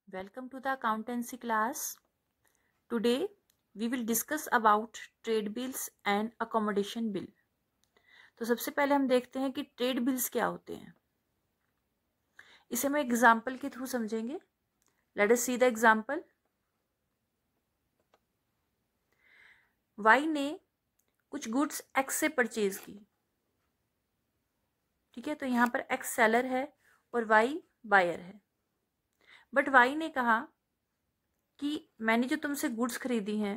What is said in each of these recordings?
Welcome to the accountancy class. Today we will discuss about trade bills and accommodation bill. तो सबसे पहले हम देखते हैं कि ट्रेड बिल्स क्या होते हैं. इसे हम एग्जाम्पल के थ्रू समझेंगे. Let us see the example. Y ने कुछ गुड्स एक्स से परचेज की. ठीक है, तो यहाँ पर एक्स सेलर है और वाई बायर है. बट वाई ने कहा कि मैंने जो तुमसे गुड्स खरीदी हैं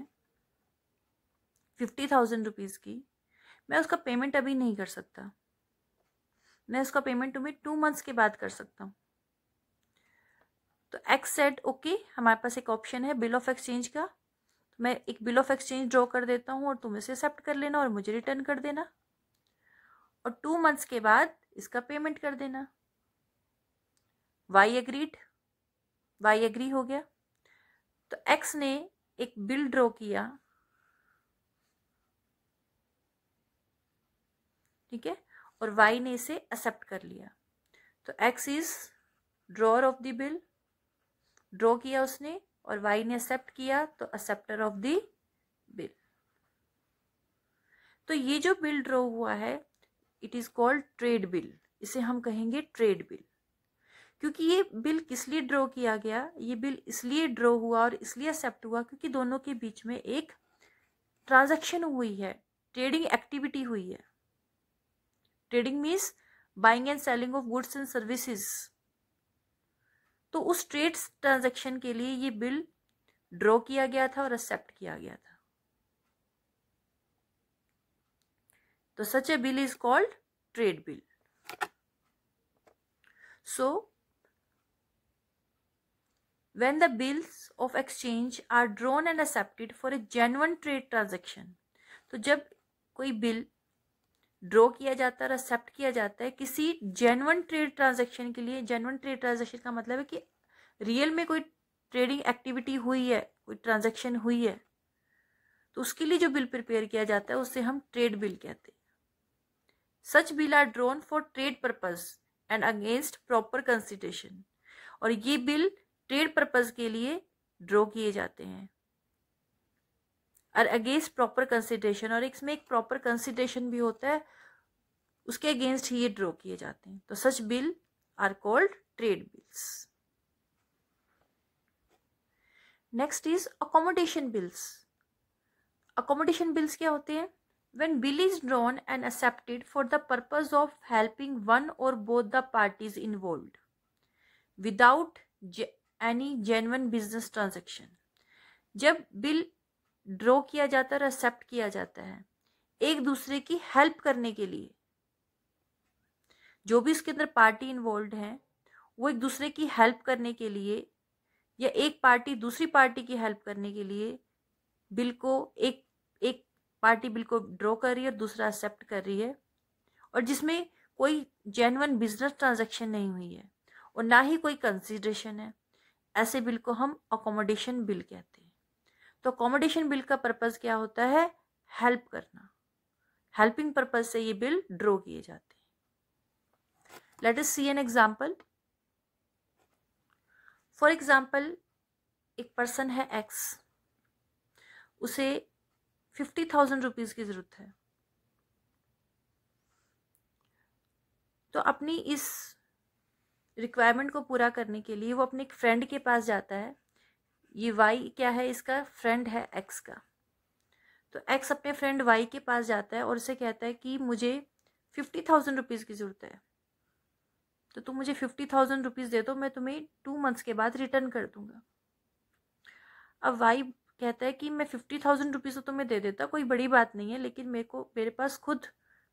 50,000 रुपीज़ की, मैं उसका पेमेंट अभी नहीं कर सकता. मैं उसका पेमेंट तुम्हें 2 मंथ्स के बाद कर सकता हूँ. तो एक्स सेड ओके, हमारे पास एक ऑप्शन है बिल ऑफ एक्सचेंज का. तो मैं एक बिल ऑफ एक्सचेंज ड्रॉ कर देता हूँ और तुम इसे एक्सेप्ट कर लेना और मुझे रिटर्न कर देना और 2 मंथ्स के बाद इसका पेमेंट कर देना. वाई एग्रीड, वाई एग्री हो गया. तो एक्स ने एक बिल ड्रॉ किया. ठीक है, और वाई ने इसे एक्सेप्ट कर लिया. तो x is drawer of the bill. Draw किया उसने और वाई ने एक्सेप्ट किया, तो एक्सेप्टर ऑफ द बिल. तो ये जो बिल ड्रॉ हुआ है it is called trade bill. इसे हम कहेंगे ट्रेड बिल. क्योंकि ये बिल किस लिए ड्रॉ किया गया, ये बिल इसलिए ड्रॉ हुआ और इसलिए एक्सेप्ट हुआ क्योंकि दोनों के बीच में एक ट्रांजैक्शन हुई है, ट्रेडिंग एक्टिविटी हुई है. Trading means buying and selling of goods and services. तो उस ट्रेड ट्रांजैक्शन के लिए ये बिल ड्रॉ किया गया था और एक्सेप्ट किया गया था. तो such a bill is called trade bill. So when the bills of exchange are drawn and accepted for a genuine trade transaction, तो जब कोई बिल ड्रॉ किया जाता है और एक्सेप्ट किया जाता है किसी जेन्युइन ट्रेड ट्रांजैक्शन के लिए. जेन्युइन ट्रेड ट्रांजैक्शन का मतलब है कि रियल में कोई ट्रेडिंग एक्टिविटी हुई है, कोई ट्रांजैक्शन हुई है, तो उसके लिए जो बिल प्रिपेयर किया जाता है उससे हम ट्रेड बिल कहते हैं. Such bill are drawn for trade purpose and against proper consideration. और ये बिल ट्रेड पर्पज के लिए ड्रॉ किए जाते हैं और अगेंस्ट प्रॉपर कंसिडरेशन. और इसमें एक प्रॉपर कंसिडरेशन भी होता है, उसके अगेंस्ट ही ये ड्रॉ किए जाते हैं. तो such bill are called trade bills. Next is accommodation bills. Accommodation bills क्या होते हैं? When bill is drawn and accepted for the purpose of helping one or both the parties involved without any genuine business transaction. जब bill draw किया जाता है और accept किया जाता है एक दूसरे की हेल्प करने के लिए, जो भी इसके अंदर पार्टी इन्वॉल्व हैं वो एक दूसरे की हेल्प करने के लिए या एक पार्टी दूसरी पार्टी की हेल्प करने के लिए बिल को एक पार्टी बिल को ड्रॉ कर रही है और दूसरा एक्सेप्ट कर रही है, और जिसमें कोई जेन्युइन बिजनेस ट्रांजैक्शन नहीं हुई है और ना ही कोई कंसीडरेशन है, ऐसे बिल को हम अकोमोडेशन बिल कहते हैं. तो अकोमोडेशन बिल का पर्पस क्या होता है? हेल्प करना. हेल्पिंग पर्पस से ये बिल ड्रॉ किए जाते हैं. Let us see an example. For example, एक पर्सन है एक्स, उसे 50,000 रुपीज की जरूरत है. तो अपनी इस रिक्वायरमेंट को पूरा करने के लिए वो अपने एक फ्रेंड के पास जाता है. ये वाई क्या है? इसका फ्रेंड है एक्स का. तो एक्स अपने फ्रेंड वाई के पास जाता है और उसे कहता है कि मुझे 50,000 रुपीज की जरूरत है, तो तुम मुझे 50,000 रुपीज दे दो, मैं तुम्हें 2 मंथ्स के बाद रिटर्न कर दूंगा. अब वाई कहता है कि मैं 50,000 रुपीज तो तुम्हें दे देता, कोई बड़ी बात नहीं है, लेकिन मेरे पास खुद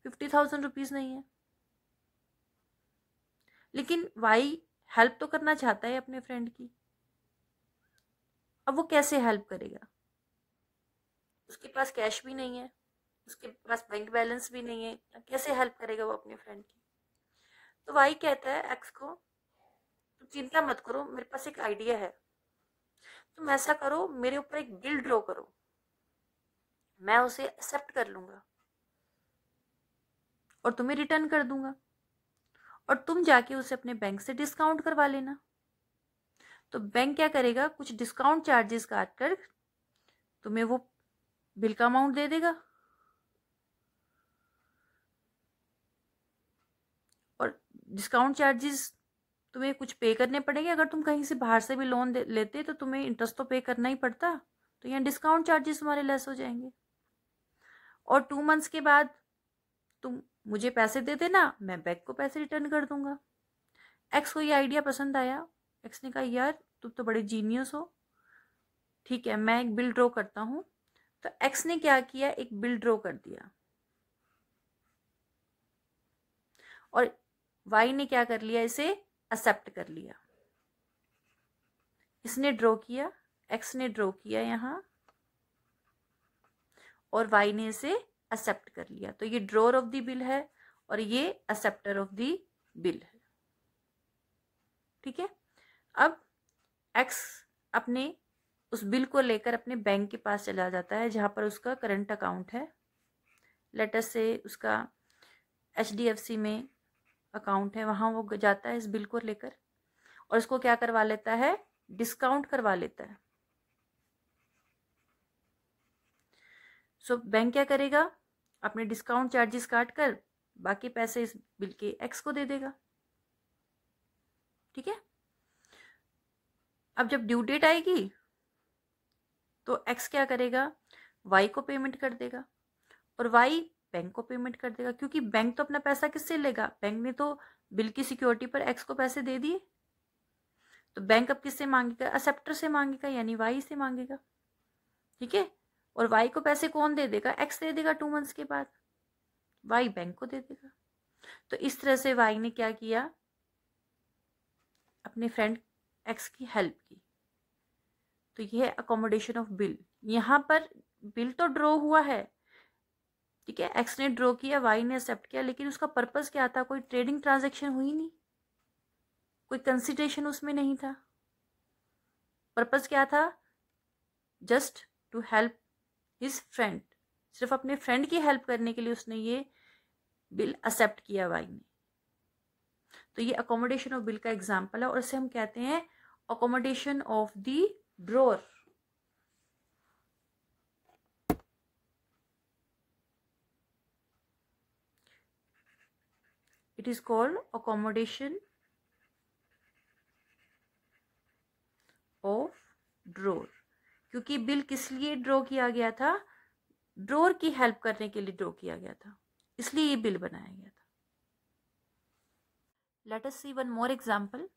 50,000 रुपीज नहीं है. लेकिन वाई हेल्प तो करना चाहता है अपने फ्रेंड की. अब वो कैसे हेल्प करेगा? उसके पास कैश भी नहीं है, उसके पास बैंक बैलेंस भी नहीं है, कैसे हेल्प करेगा वो अपने फ्रेंड की? तो वाई कहता है एक्स को, तुम चिंता मत करो, मेरे पास एक आइडिया है. तुम ऐसा करो, मेरे ऊपर एक बिल ड्रॉ करो, मैं उसे एक्सेप्ट कर लूंगा और तुम्हें रिटर्न कर दूंगा, और तुम जाके उसे अपने बैंक से डिस्काउंट करवा लेना. तो बैंक क्या करेगा, कुछ डिस्काउंट चार्जेस काट कर तुम्हें वो बिल का अमाउंट दे देगा। और डिस्काउंट चार्जेस तुम्हें कुछ पे करने पड़ेंगे। अगर तुम कहीं से बाहर से भी लोन लेते तो तुम्हें इंटरेस्ट तो पे करना ही पड़ता, तो यहाँ डिस्काउंट चार्जेस तुम्हारे लेस हो जाएंगे। और 2 मंथ्स के बाद तुम मुझे पैसे दे देना, मैं बैंक को पैसे रिटर्न कर दूंगा। एक्स को ये आइडिया पसंद आया। एक्स ने कहा यार तुम तो बड़े जीनियस हो, ठीक है मैं एक बिल ड्रॉ करता हूँ। तो एक्स ने क्या किया, एक बिल ड्रॉ कर दिया। और वाई ने क्या कर लिया, इसे एक्सेप्ट कर लिया। इसने ड्रॉ किया, एक्स ने ड्रॉ किया यहाँ, और वाई ने इसे एक्सेप्ट कर लिया। तो ये ड्रॉर ऑफ द बिल है और ये एक्सेप्टर ऑफ द बिल है। ठीक है। अब एक्स अपने उस बिल को लेकर अपने बैंक के पास चला जाता है जहां पर उसका करंट अकाउंट है। लेटर से उसका HDFC में अकाउंट है, वहां वो जाता है इस बिल को लेकर और इसको क्या करवा लेता है, डिस्काउंट करवा लेता है। सो बैंक क्या करेगा, अपने डिस्काउंट चार्जेस काट कर बाकी पैसे इस बिल के एक्स को दे देगा। ठीक है। अब जब ड्यू डेट आएगी तो एक्स क्या करेगा, वाई को पेमेंट कर देगा और वाई बैंक को पेमेंट कर देगा, क्योंकि बैंक तो अपना पैसा किससे लेगा, बैंक ने तो बिल की सिक्योरिटी पर एक्स को पैसे दे दिए। तो बैंक अब किससे मांगेगा, एक्सेप्टर से मांगेगा, यानी वाई से मांगेगा। ठीक है। और वाई को पैसे कौन दे देगा, एक्स दे देगा 2 मंथ्स के बाद, वाई बैंक को दे देगा। तो इस तरह से वाई ने क्या किया, अपने फ्रेंड एक्स की हेल्प की। तो यह है अकोमोडेशन ऑफ बिल। यहां पर बिल तो ड्रॉ हुआ है, ठीक है, एक्स ने ड्रॉ किया, वाई ने एक्सेप्ट किया, लेकिन उसका पर्पस क्या था, कोई ट्रेडिंग ट्रांजैक्शन हुई नहीं, कोई कंसिडरेशन उसमें नहीं था। पर्पस क्या था, just to help his friend, सिर्फ अपने फ्रेंड की हेल्प करने के लिए उसने ये बिल एक्सेप्ट किया वाई ने। तो ये अकोमोडेशन ऑफ बिल का एग्जाम्पल है और इसे हम कहते हैं accommodation of the drawer. It is called accommodation of drawer, क्योंकि बिल किस लिए ड्रॉ किया गया था, ड्रॉर की हेल्प करने के लिए ड्रॉ किया गया था, इसलिए ये बिल बनाया गया था। लेट अस सी वन मोर एग्जाम्पल।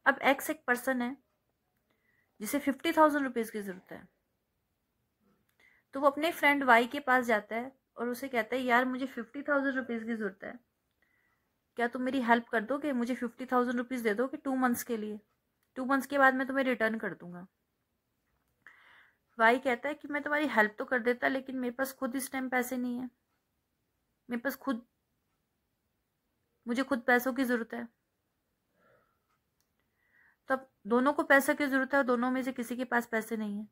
अब एक्स एक पर्सन है जिसे 50,000 रुपीज की जरूरत है। तो वो अपने फ्रेंड वाई के पास जाता है और उसे कहता है यार मुझे 50,000 रुपीज की जरूरत है, क्या तुम मेरी हेल्प कर दोगे, मुझे 50,000 रुपीज दे दोगे 2 मंथ्स के लिए, 2 मंथ्स के बाद मैं तुम्हें रिटर्न कर दूंगा। वाई कहता है कि मैं तुम्हारी हेल्प तो कर देता, लेकिन मेरे पास खुद इस टाइम पैसे नहीं है, मेरे पास मुझे खुद पैसों की जरूरत है। तो अब दोनों को पैसे की जरूरत है और दोनों में से किसी के पास पैसे नहीं है।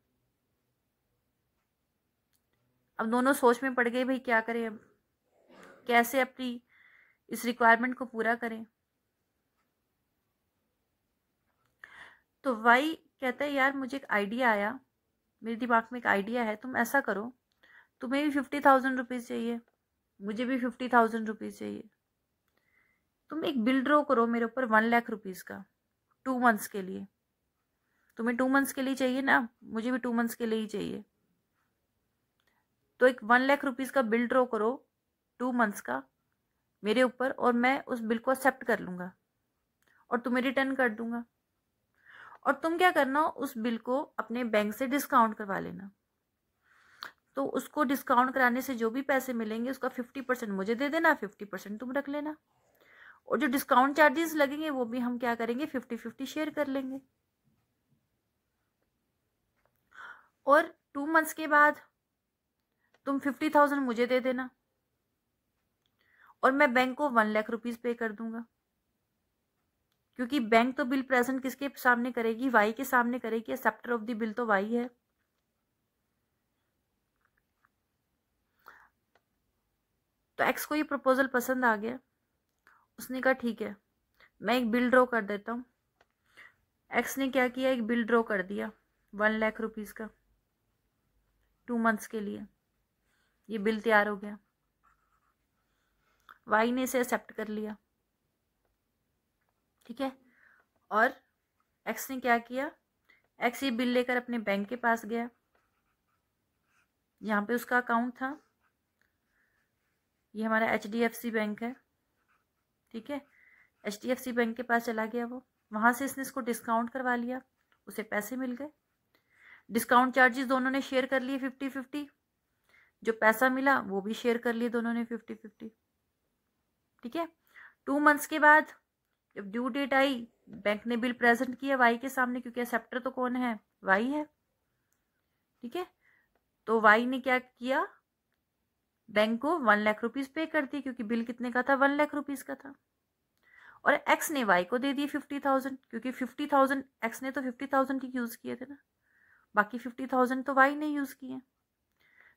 अब दोनों सोच में पड़ गए भाई क्या करें, अब कैसे अपनी इस रिक्वायरमेंट को पूरा करें। तो वाई कहता है यार मुझे एक आइडिया आया, मेरे दिमाग में एक आइडिया है, तुम ऐसा करो, तुम्हें भी 50,000 रुपीज चाहिए, मुझे भी 50,000 रुपीज चाहिए, तुम एक बिल ड्रॉ करो मेरे ऊपर 1 लाख रुपीज का 2 मंथ्स के लिए। तुम्हें 2 मंथ्स के लिए चाहिए ना, मुझे भी 2 मंथ्स के लिए ही चाहिए। तो एक 1 लाख रुपीज का बिल ड्रॉ करो 2 मंथ्स का मेरे ऊपर, और मैं उस बिल को एक्सेप्ट कर लूंगा और तुम्हें रिटर्न कर दूंगा। और तुम क्या करना, उस बिल को अपने बैंक से डिस्काउंट करवा लेना। तो उसको डिस्काउंट कराने से जो भी पैसे मिलेंगे उसका 50% मुझे दे देना, 50% तुम रख लेना, और जो डिस्काउंट चार्जेस लगेंगे वो भी हम क्या करेंगे, 50-50 शेयर कर लेंगे। और 2 मंथ्स के बाद तुम 50,000 मुझे दे देना और मैं बैंक को 1 लाख रुपीज पे कर दूंगा, क्योंकि बैंक तो बिल प्रेजेंट किसके सामने करेगी, वाई के सामने करेगी, एक्सेप्टर ऑफ द बिल तो वाई है। तो एक्स को ये प्रपोजल पसंद आ गया, उसने कहा ठीक है मैं एक बिल ड्रॉ कर देता हूँ, एक्स ने क्या किया, एक बिल ड्रॉ कर दिया 1 लाख रुपीज का 2 मंथ्स के लिए। ये बिल तैयार हो गया, वाई ने इसे एक्सेप्ट कर लिया, ठीक है। और एक्स ने क्या किया, एक्स ये बिल लेकर अपने बैंक के पास गया, यहाँ पे उसका अकाउंट था, ये हमारा HDFC बैंक है, ठीक है। HDFC बैंक के पास चला गया वो, वहां से इसने इसको डिस्काउंट करवा लिया, उसे पैसे मिल गए। डिस्काउंट चार्जेस दोनों ने शेयर कर लिए 50-50, जो पैसा मिला वो भी शेयर कर लिए दोनों ने 50-50, ठीक है। 2 मंथ्स के बाद जब ड्यू डेट आई, बैंक ने बिल प्रेजेंट किया वाई के सामने, क्योंकि एक्सेप्टर तो कौन है, वाई है, ठीक है। तो वाई ने क्या किया, बैंक को 1 लाख रुपीज पे कर दी, क्योंकि बिल कितने का था, 1 लाख रुपीज का था। और एक्स ने वाई को दे दिए 50,000, क्योंकि 50,000 एक्स ने तो 50,000 ही यूज किए थे ना, बाकी 50,000 तो वाई ने यूज किए।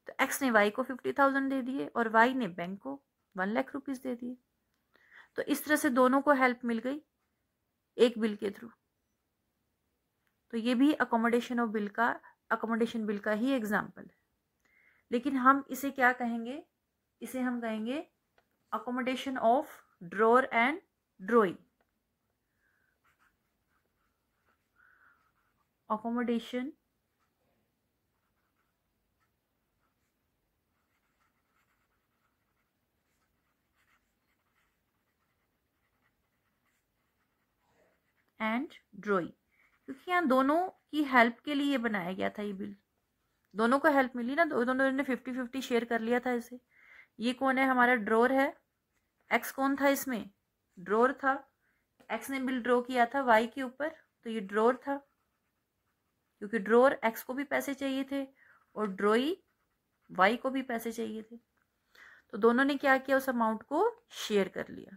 तो एक्स ने वाई को 50,000 दे दिए और वाई ने बैंक को 1 लाख रुपीज दे दिए। तो इस तरह से दोनों को हेल्प मिल गई एक बिल के थ्रू। तो ये भी अकोमोडेशन बिल का ही एग्जाम्पल है, लेकिन हम इसे क्या कहेंगे, इसे हम कहेंगे accommodation of drawer and drawing. Accommodation and drawing, क्योंकि यहाँ दोनों की हेल्प के लिए बनाया गया था ये बिल, दोनों को हेल्प मिली ना, दोनों ने 50-50 शेयर कर लिया था इसे। ये कौन है, हमारा ड्रॉर है, एक्स कौन था इसमें, ड्रॉर था, एक्स ने बिल ड्रॉ किया था वाई के ऊपर, तो ये ड्रॉर था, क्योंकि ड्रॉर एक्स को भी पैसे चाहिए थे और ड्रॉई वाई को भी पैसे चाहिए थे। तो दोनों ने क्या किया, उस अमाउंट को शेयर कर लिया।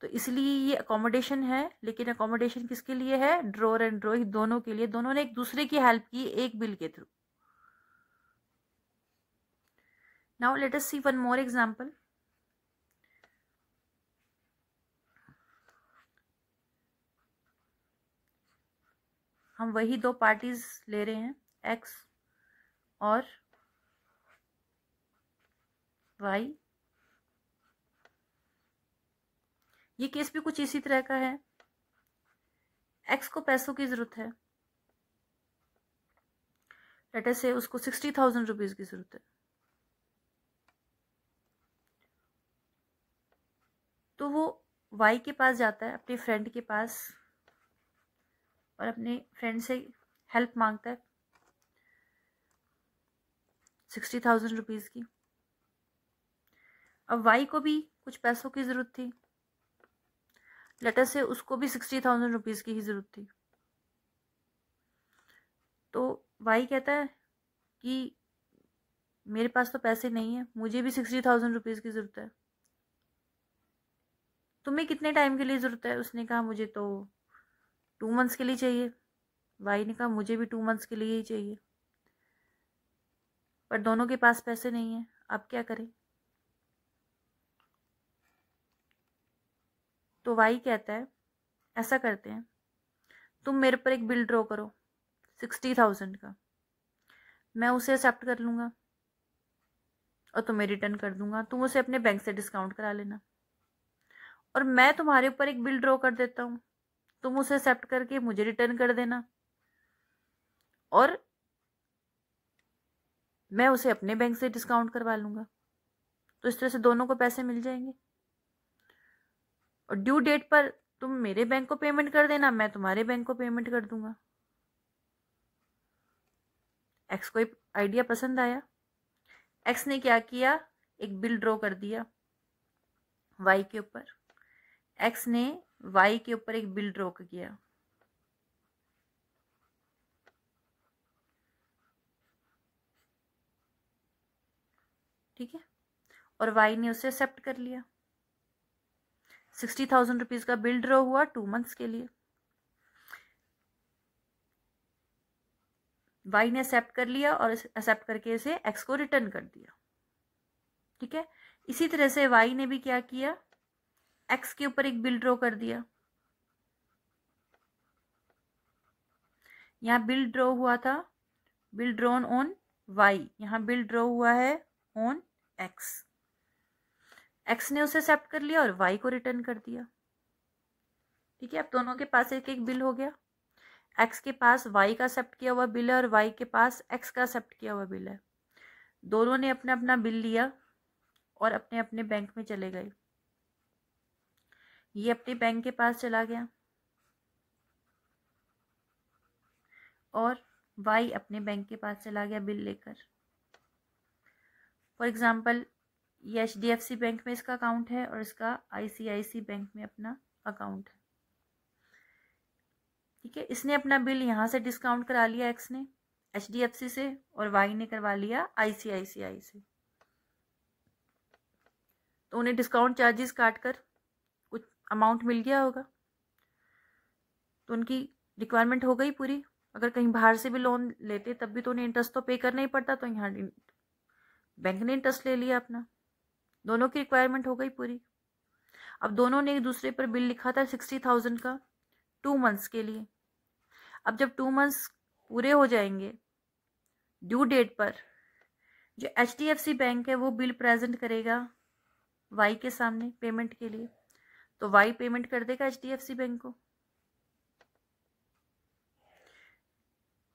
तो इसलिए ये अकोमोडेशन है, लेकिन अकोमोडेशन किसके लिए है, ड्रॉर एंड ड्रॉई दोनों के लिए, दोनों ने एक दूसरे की हेल्प की एक बिल के थ्रू। नाउ लेट अस सी वन मोर एग्जांपल। हम वही दो पार्टीज ले रहे हैं, एक्स और वाई। ये केस भी कुछ इसी तरह का है, एक्स को पैसों की जरूरत है, लेट अस से उसको 60,000 रुपीज की जरूरत है। तो वो वाई के पास जाता है, अपने फ्रेंड के पास, और अपने फ्रेंड से हेल्प मांगता है 60,000 रुपीज की। अब वाई को भी कुछ पैसों की जरूरत थी, लेटर से उसको भी 60,000 रुपीज की ही जरूरत थी। तो वाई कहता है कि मेरे पास तो पैसे नहीं है, मुझे भी 60,000 रुपीज की जरूरत है, तुम्हें कितने टाइम के लिए जरूरत है। उसने कहा मुझे तो 2 मंथ्स के लिए चाहिए, वाई ने कहा मुझे भी 2 मंथ्स के लिए ही चाहिए, पर दोनों के पास पैसे नहीं है, अब क्या करें। तो वाई कहता है ऐसा करते हैं, तुम मेरे पर एक बिल ड्रॉ करो 60,000 का, मैं उसे एक्सेप्ट कर लूंगा और तुम्हें रिटर्न कर दूंगा, तुम उसे अपने बैंक से डिस्काउंट करा लेना। और मैं तुम्हारे ऊपर एक बिल ड्रॉ कर देता हूं, तुम उसे एक्सेप्ट करके मुझे रिटर्न कर देना, और मैं उसे अपने बैंक से डिस्काउंट करवा लूंगा। तो इस तरह से दोनों को पैसे मिल जाएंगे, और ड्यू डेट पर तुम मेरे बैंक को पेमेंट कर देना, मैं तुम्हारे बैंक को पेमेंट कर दूंगा। एक्स को आइडिया पसंद आया, एक्स ने क्या किया, एक बिल ड्रॉ कर दिया वाई के ऊपर, एक्स ने वाई के ऊपर एक बिल ड्रॉ किया, ठीक है, और वाई ने उसे एक्सेप्ट कर लिया। 60,000 रुपीज का बिल ड्रॉ हुआ 2 मंथ्स के लिए, वाई ने एक्सेप्ट कर लिया और एक्सेप्ट करके इसे एक्स को रिटर्न कर दिया, ठीक है। इसी तरह से वाई ने भी क्या किया, एक्स के ऊपर एक बिल ड्रॉ कर दिया, यहाँ बिल ड्रॉ हुआ था, बिल ड्रॉन ऑन वाई, यहाँ बिल ड्रॉ हुआ है ऑन एक्स। एक्स ने उसे एक्सेप्ट कर लिया और वाई को रिटर्न कर दिया। ठीक है, अब दोनों के पास एक एक बिल हो गया। एक्स के पास वाई का एक्सेप्ट किया हुआ बिल है और वाई के पास एक्स का एक्सेप्ट किया हुआ बिल है। दोनों ने अपना अपना बिल लिया और अपने अपने बैंक में चले गए। ये अपने बैंक के पास चला गया और वाई अपने बैंक के पास चला गया बिल लेकर। फॉर एग्जाम्पल, ये HDFC बैंक में इसका अकाउंट है और इसका ICICI बैंक में अपना अकाउंट है। ठीक है, इसने अपना बिल यहाँ से डिस्काउंट करा लिया एक्स ने HDFC से और वाई ने करवा लिया ICICI से। तो उन्हें डिस्काउंट चार्जेस काट कर कुछ अमाउंट मिल गया होगा, तो उनकी रिक्वायरमेंट हो गई पूरी। अगर कहीं बाहर से भी लोन लेते तब भी तो उन्हें इंटरेस्ट तो पे करना ही पड़ता, तो यहाँ बैंक ने इंटरेस्ट ले लिया अपना। दोनों की रिक्वायरमेंट हो गई पूरी। अब दोनों ने एक दूसरे पर बिल लिखा था 60,000 का 2 मंथ्स के लिए। अब जब 2 मंथ्स पूरे हो जाएंगे, ड्यू डेट पर जो HDFC बैंक है वो बिल प्रेजेंट करेगा वाई के सामने पेमेंट के लिए, तो वाई पेमेंट कर देगा HDFC बैंक को,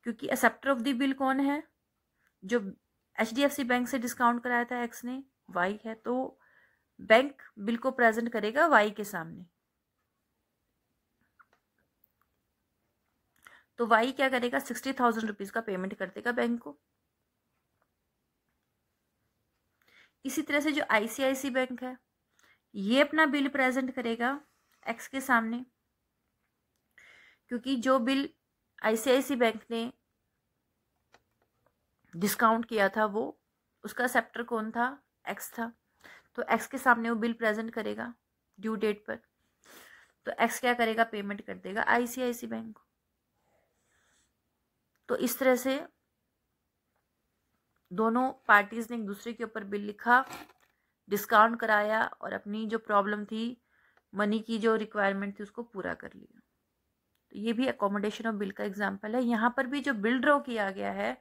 क्योंकि एक्सेप्टर ऑफ द बिल कौन है? जो HDFC बैंक से डिस्काउंट कराया था एक्स ने, वाई है, तो बैंक बिल को प्रेजेंट करेगा वाई के सामने। तो वाई क्या करेगा? 60,000 रुपीज का पेमेंट कर देगा बैंक को। इसी तरह से जो ICICI बैंक है ये अपना बिल प्रेजेंट करेगा एक्स के सामने, क्योंकि जो बिल ICICI बैंक ने डिस्काउंट किया था वो उसका एक्सेप्टर कौन था? एक्स था। तो एक्स के सामने वो बिल प्रेजेंट करेगा ड्यू डेट पर, तो एक्स क्या करेगा? पेमेंट कर देगा ICICI बैंक को। तो इस तरह से दोनों पार्टीज ने एक दूसरे के ऊपर बिल लिखा, डिस्काउंट कराया और अपनी जो प्रॉब्लम थी, मनी की जो रिक्वायरमेंट थी, उसको पूरा कर लिया। तो ये भी अकोमोडेशन ऑफ बिल का एग्जांपल है। यहाँ पर भी जो बिल ड्रॉ किया गया है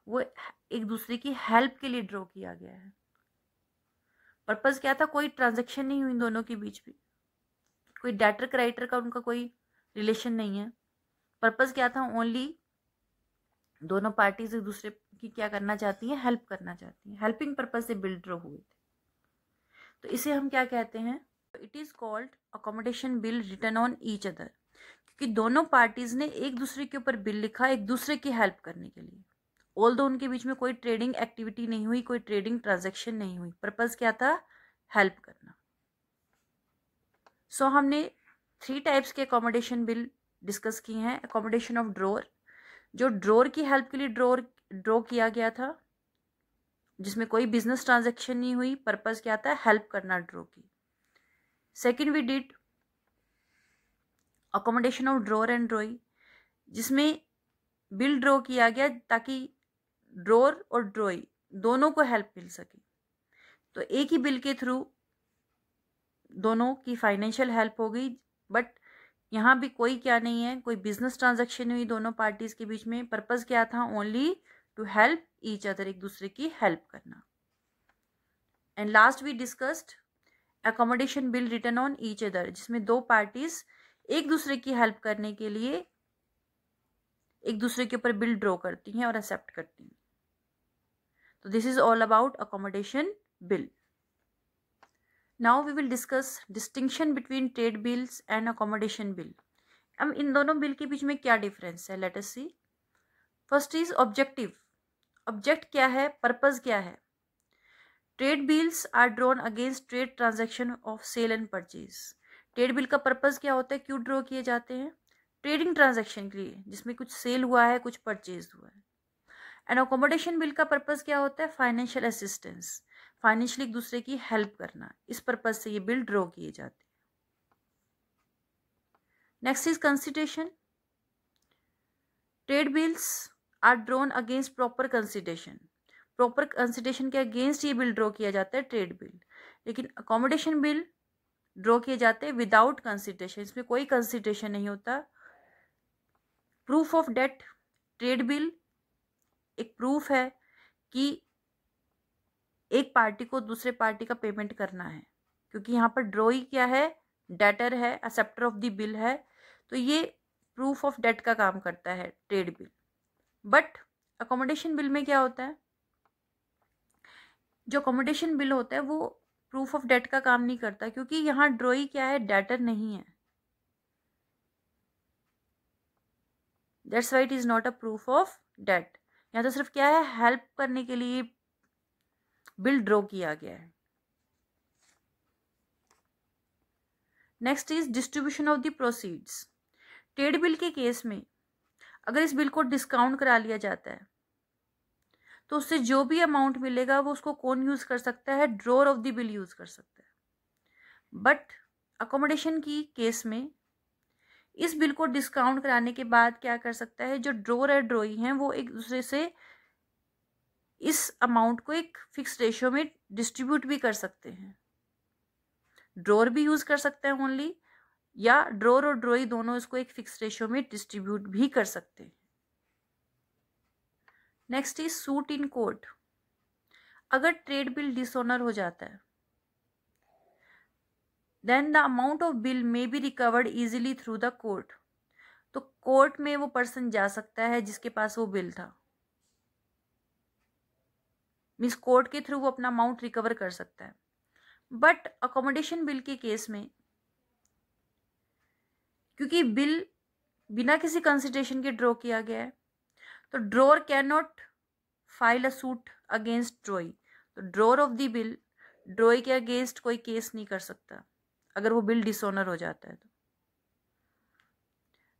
वो एक दूसरे की हेल्प के लिए ड्रॉ किया गया है। पर्पस क्या था? कोई ट्रांजैक्शन नहीं हुई दोनों के बीच भी, कोई डेटर क्रेडिटर का उनका कोई रिलेशन नहीं है। पर्पस क्या था? ओनली दोनों पार्टीज एक दूसरे की क्या करना चाहती हैं? हेल्प करना चाहती हैं। हेल्पिंग पर्पस से बिल ड्रॉ हुए थे। तो इसे हम क्या कहते हैं? It is called accommodation bill written on each other, क्योंकि दोनों पार्टीज ने एक दूसरे के ऊपर बिल लिखा एक दूसरे की हेल्प करने के लिए। ऑल्दो उनके बीच में कोई ट्रेडिंग एक्टिविटी नहीं हुई, कोई ट्रेडिंग ट्रांजैक्शन नहीं हुई, पर्पस क्या था? हेल्प करना। सो हमने 3 टाइप्स के अकोमोडेशन बिल डिस्कस किए हैं। अकोमोडेशन ऑफ ड्रॉर, जो ड्रॉर की हेल्प के लिए ड्रॉ किया गया था, जिसमें कोई बिजनेस ट्रांजैक्शन नहीं हुई, पर्पस क्या था? हेल्प करना ड्रॉ की। Second we did accommodation of drawer and drawee, जिसमें बिल ड्रॉ किया गया ताकि ड्रॉर और ड्रॉई दोनों को हेल्प मिल सके। तो एक ही बिल के थ्रू दोनों की फाइनेंशियल हेल्प हो गई, बट यहाँ भी कोई क्या नहीं है, कोई बिजनेस ट्रांजैक्शन हुई दोनों पार्टीज के बीच में। पर्पस क्या था? Only to help each other, एक दूसरे की हेल्प करना। And last we discussed accommodation bill written on each other, जिसमें दो पार्टीज एक दूसरे की हेल्प करने के लिए एक दूसरे के ऊपर बिल ड्रॉ करती हैं और एक्सेप्ट करती हैं। तो this is all about accommodation bill. Now we will discuss distinction between trade bills and accommodation bill. अब इन दोनों बिल के बीच में क्या डिफरेंस है? Let us see. First is objective. Object क्या है? पर्पस क्या है? Trade bills are drawn against trade transaction of sale and purchase. Trade bill का पर्पस क्या होता है? क्यों ड्रॉ किए जाते हैं? ट्रेडिंग ट्रांजैक्शन के लिए, जिसमें कुछ सेल हुआ है, कुछ परचेज हुआ है। एंड अकोमोडेशन बिल का पर्पस क्या होता है? फाइनेंशियल असिस्टेंस, फाइनेंशियली एक दूसरे की हेल्प करना। इस पर्पस से ये बिल ड्रॉ किए जाते हैं। Next is consideration. Trade bills are drawn against proper consideration. Proper consideration के अगेंस्ट ये बिल ड्रॉ किया जाता है ट्रेड बिल। लेकिन अकोमोडेशन बिल ड्रॉ किए जाते हैं विदाउट कंसिडरेशन, इसमें कोई कंसिडरेशन नहीं होता। Proof of debt trade bill एक प्रूफ है कि एक पार्टी को दूसरे पार्टी का पेमेंट करना है, क्योंकि यहाँ पर ड्रॉई क्या है, डेटर है, एक्सेप्टर ऑफ द बिल है, तो ये प्रूफ ऑफ डेट का काम करता है trade bill. But accommodation bill में क्या होता है, जो अकोमोडेशन बिल होता है वो प्रूफ ऑफ डेट का काम नहीं करता, क्योंकि यहाँ ड्रॉई क्या है, डेटर नहीं है। That's why it is not a proof of debt. यहाँ तो सिर्फ क्या है, हेल्प करने के लिए बिल ड्रॉ किया गया है। Next is distribution of the proceeds. Trade bill के केस में अगर इस बिल को डिस्काउंट करा लिया जाता है तो उससे जो भी अमाउंट मिलेगा वो उसको कौन यूज कर सकता है, drawer of the bill use कर सकता है। बट अकोमोडेशन की केस में इस बिल को डिस्काउंट कराने के बाद क्या कर सकता है, जो ड्रॉर और ड्रॉई हैं वो एक दूसरे से इस अमाउंट को एक फिक्स रेशियो में डिस्ट्रीब्यूट भी कर सकते हैं। ड्रॉर भी यूज कर सकते हैं ओनली, या ड्रॉर और ड्रॉई दोनों इसको एक फिक्स रेशियो में डिस्ट्रीब्यूट भी कर सकते हैं। Next is suit in court. अगर ट्रेड बिल डिसऑनर हो जाता है then the amount of bill may be recovered easily through the court. तो कोर्ट में वो पर्सन जा सकता है जिसके पास वो बिल था, मीन्स कोर्ट के थ्रू वो अपना अमाउंट रिकवर कर सकता है। बट अकोमोडेशन बिल के केस में क्योंकि बिल बिना किसी कंसिडरेशन के ड्रॉ किया गया है, तो drawer can not file a suit against drawee. तो drawer of the bill drawee के अगेंस्ट कोई केस नहीं कर सकता अगर वो बिल डिसऑनर हो जाता है तो।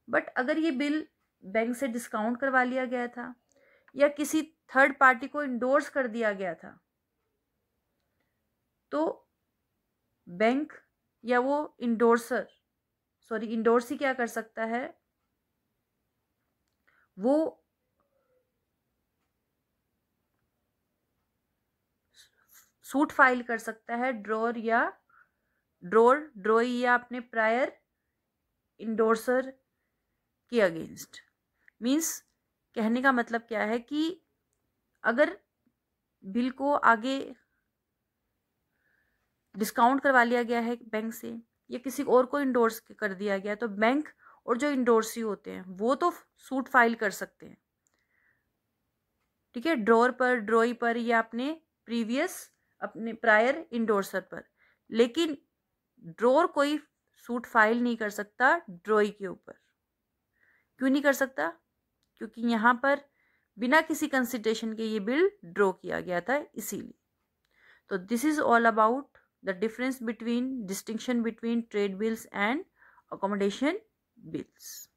बट अगर ये बिल बैंक से डिस्काउंट करवा लिया गया था या किसी थर्ड पार्टी को इंडोर्स कर दिया गया था, तो बैंक या वो इंडोर्सी क्या कर सकता है, वो सूट फाइल कर सकता है ड्रॉई या अपने प्रायर इंडोर्सर के अगेंस्ट। मीन्स कहने का मतलब क्या है कि अगर बिल को आगे डिस्काउंट करवा लिया गया है बैंक से या किसी और को इंडोर्स कर दिया गया, तो बैंक और जो इंडोर्सी होते हैं वो तो सूट फाइल कर सकते हैं, ठीक है, ड्रॉर पर, ड्रॉई पर या अपने प्रायर इंडोर्सर पर। लेकिन ड्रॉर कोई सूट फाइल नहीं कर सकता ड्रॉई के ऊपर। क्यों नहीं कर सकता? क्योंकि यहाँ पर बिना किसी कंसिडरेशन के ये बिल ड्रॉ किया गया था, इसीलिए। तो this is all about the distinction between trade bills and accommodation bills.